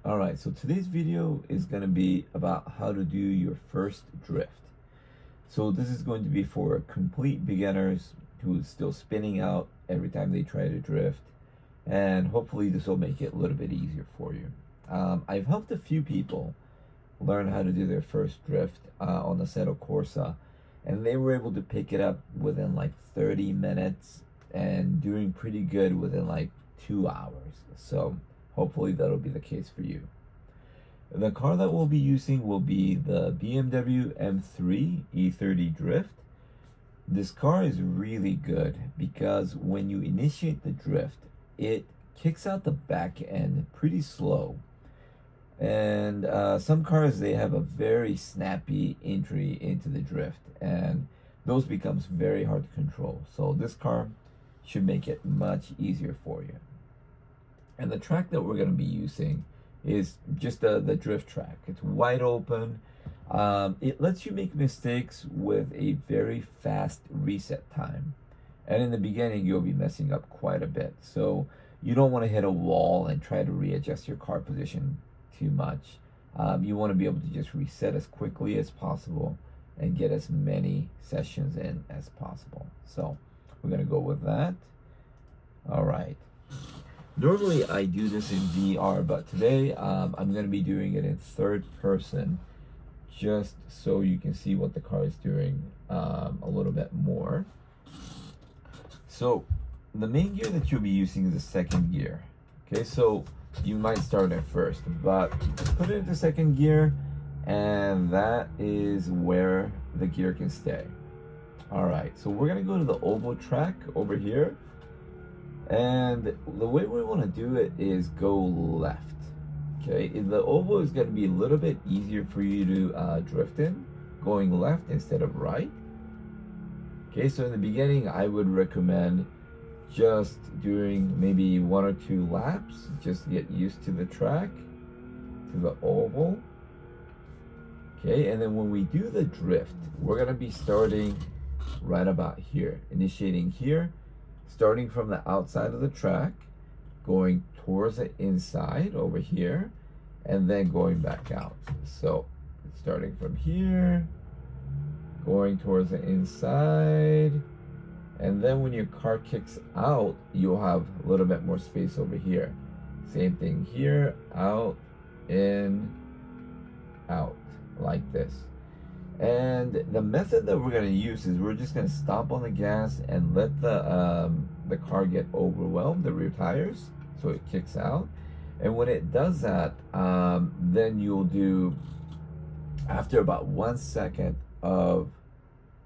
Alright, so today's video is going to be about how to do your first drift. So this is going to be for complete beginners who is still spinning out every time they try to drift, and hopefully this will make it a little bit easier for you. I've helped a few people learn how to do their first drift on the Assetto Corsa, and they were able to pick it up within like 30 minutes and doing pretty good within like 2 hours. So hopefully that'll be the case for you. The car that we'll be using will be the BMW M3 E30 Drift. This car is really good because when you initiate the drift, it kicks out the back end pretty slow. And some cars, they have a very snappy entry into the drift, and those becomes very hard to control. So this car should make it much easier for you. And the track that we're going to be using is just the drift track. It's wide open. It lets you make mistakes with a very fast reset time. And in the beginning, you'll be messing up quite a bit. So you don't want to hit a wall and try to readjust your car position too much. You want to be able to just reset as quickly as possible and get as many sessions in as possible. So we're going to go with that. All right. Normally I do this in VR, but today I'm going to be doing it in third person just so you can see what the car is doing a little bit more. So the main gear that you'll be using is the second gear. Okay, so you might start at first, but put it into second gear, and that is where the gear can stay. All right, so we're going to go to the oval track over here. And the way we want to do it is go left. Okay, the oval is going to be a little bit easier for you to drift in, going left instead of right. Okay, so in the beginning, I would recommend just doing maybe 1 or 2 laps, just to get used to the track, to the oval. Okay, and then when we do the drift, we're going to be starting right about here, initiating here. Starting from the outside of the track, going towards the inside over here, and then going back out. So starting from here, going towards the inside, and then when your car kicks out, you'll have a little bit more space over here. Same thing here, out, in, out, like this. And the method that we're going to use is we're just going to stop on the gas and let the car get overwhelmed, the rear tires, so it kicks out. And when it does that, then you'll do, after about 1 second of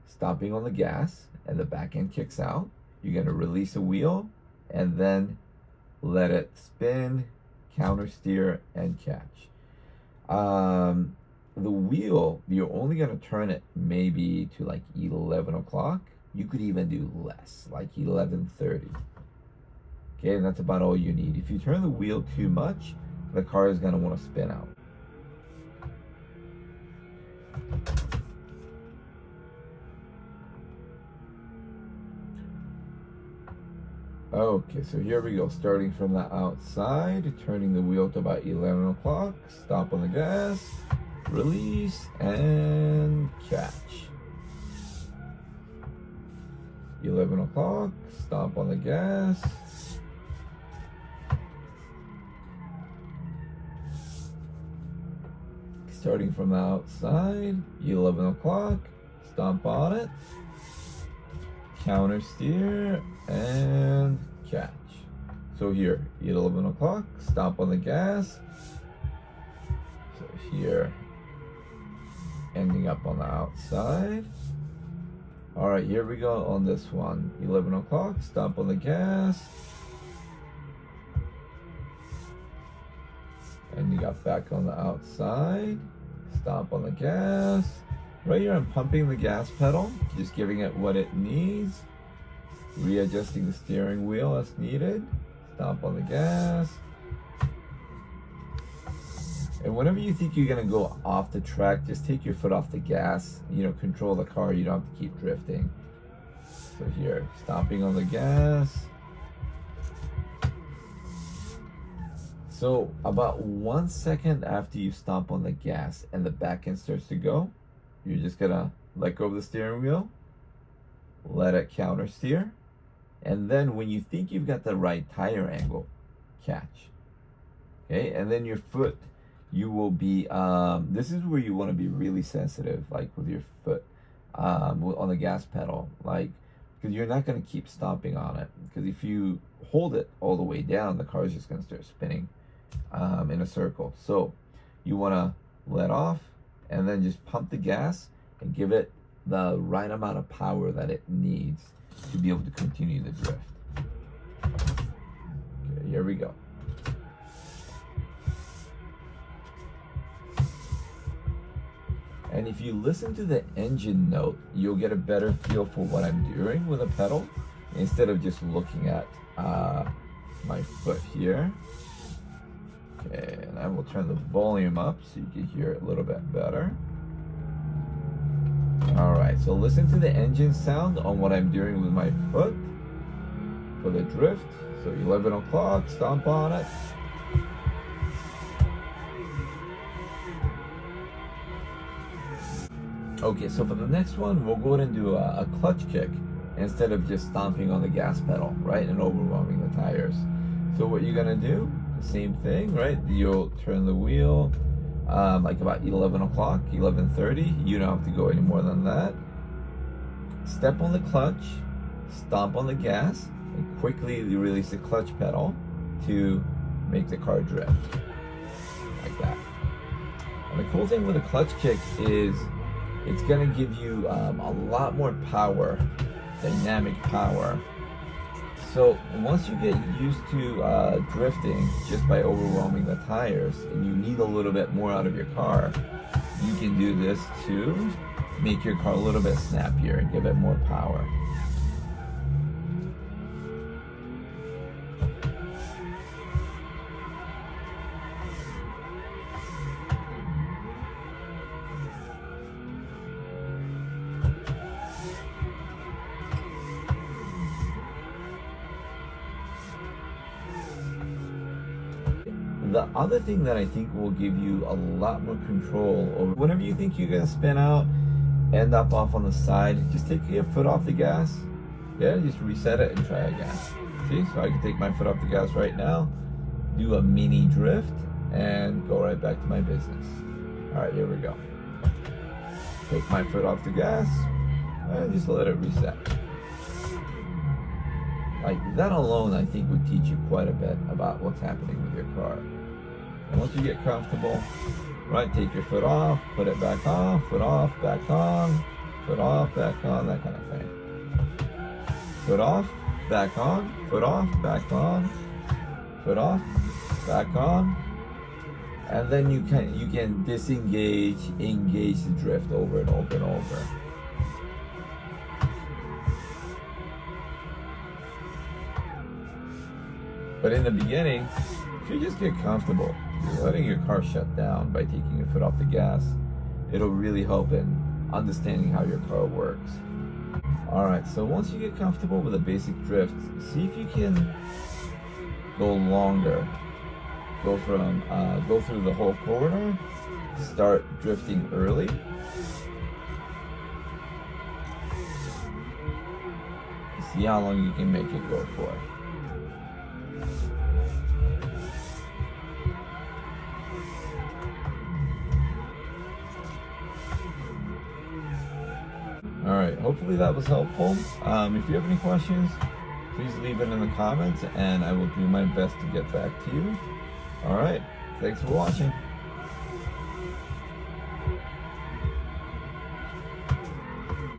stopping on the gas and the back end kicks out, you're going to release the wheel and then let it spin, counter steer, and catch. The wheel, you're only going to turn it maybe to like 11 o'clock. You could even do less, like 11:30. Okay, and that's about all you need. If you turn the wheel too much, the car is going to want to spin out. Okay, so here we go. Starting from the outside, turning the wheel to about 11 o'clock. Stop on the gas. Release and catch. 11 o'clock, stop on the gas. Starting from the outside, 11 o'clock, stomp on it. Counter steer and catch. So here, 11 o'clock, stop on the gas. So here, ending up on the outside. All right, here we go on this one. 11 o'clock, stop on the gas. Ending up back on the outside. Stop on the gas. Right here, I'm pumping the gas pedal, just giving it what it needs. Readjusting the steering wheel as needed. Stop on the gas. And whenever you think you're gonna go off the track, just take your foot off the gas, control the car, you don't have to keep drifting. So here, stopping on the gas. So about 1 second after you stomp on the gas and the back end starts to go, you're just gonna let go of the steering wheel, let it counter steer, and then when you think you've got the right tire angle, catch. Okay, and then your foot, you will be, this is where you want to be really sensitive, like with your foot on the gas pedal, like, because you're not going to keep stomping on it, because if you hold it all the way down, the car is just going to start spinning in a circle. So you want to let off and then just pump the gas and give it the right amount of power that it needs to be able to continue the drift. Okay, here we go. And if you listen to the engine note, you'll get a better feel for what I'm doing with the pedal instead of just looking at my foot here. Okay, and I will turn the volume up so you can hear it a little bit better. Alright, so listen to the engine sound on what I'm doing with my foot for the drift. So 11 o'clock, stomp on it. Okay, so for the next one, we'll go ahead and do a clutch kick instead of just stomping on the gas pedal, right, and overwhelming the tires. So what you're gonna do, same thing, right? You'll turn the wheel like about 11 o'clock, 11:30. You don't have to go any more than that. Step on the clutch, stomp on the gas, and quickly release the clutch pedal to make the car drift, like that. And the cool thing with a clutch kick is it's gonna give you a lot more power, dynamic power. So once you get used to drifting just by overwhelming the tires and you need a little bit more out of your car, you can do this to make your car a little bit snappier and give it more power. The other thing that I think will give you a lot more control over whenever you think you're gonna spin out, end up off on the side, just take your foot off the gas. Yeah, just reset it and try again. See, so I can take my foot off the gas right now, do a mini drift, and go right back to my business. All right, here we go. Take my foot off the gas, and just let it reset. Like that alone, I think would teach you quite a bit about what's happening with your car. And once you get comfortable, right, take your foot off, put it back on, foot off, back on, foot off, back on, that kind of thing. Foot off, back on, foot off, back on, foot off, back on. And then you can disengage, engage the drift over and over and over. But in the beginning, if you just get comfortable, you're letting your car shut down by taking your foot off the gas, it'll really help in understanding how your car works. Alright, so once you get comfortable with a basic drift, see if you can go longer. Go through the whole corner, start drifting early. See how long you can make it go for. Alright, hopefully that was helpful. If you have any questions, please leave it in the comments and I will do my best to get back to you. Alright, thanks for watching.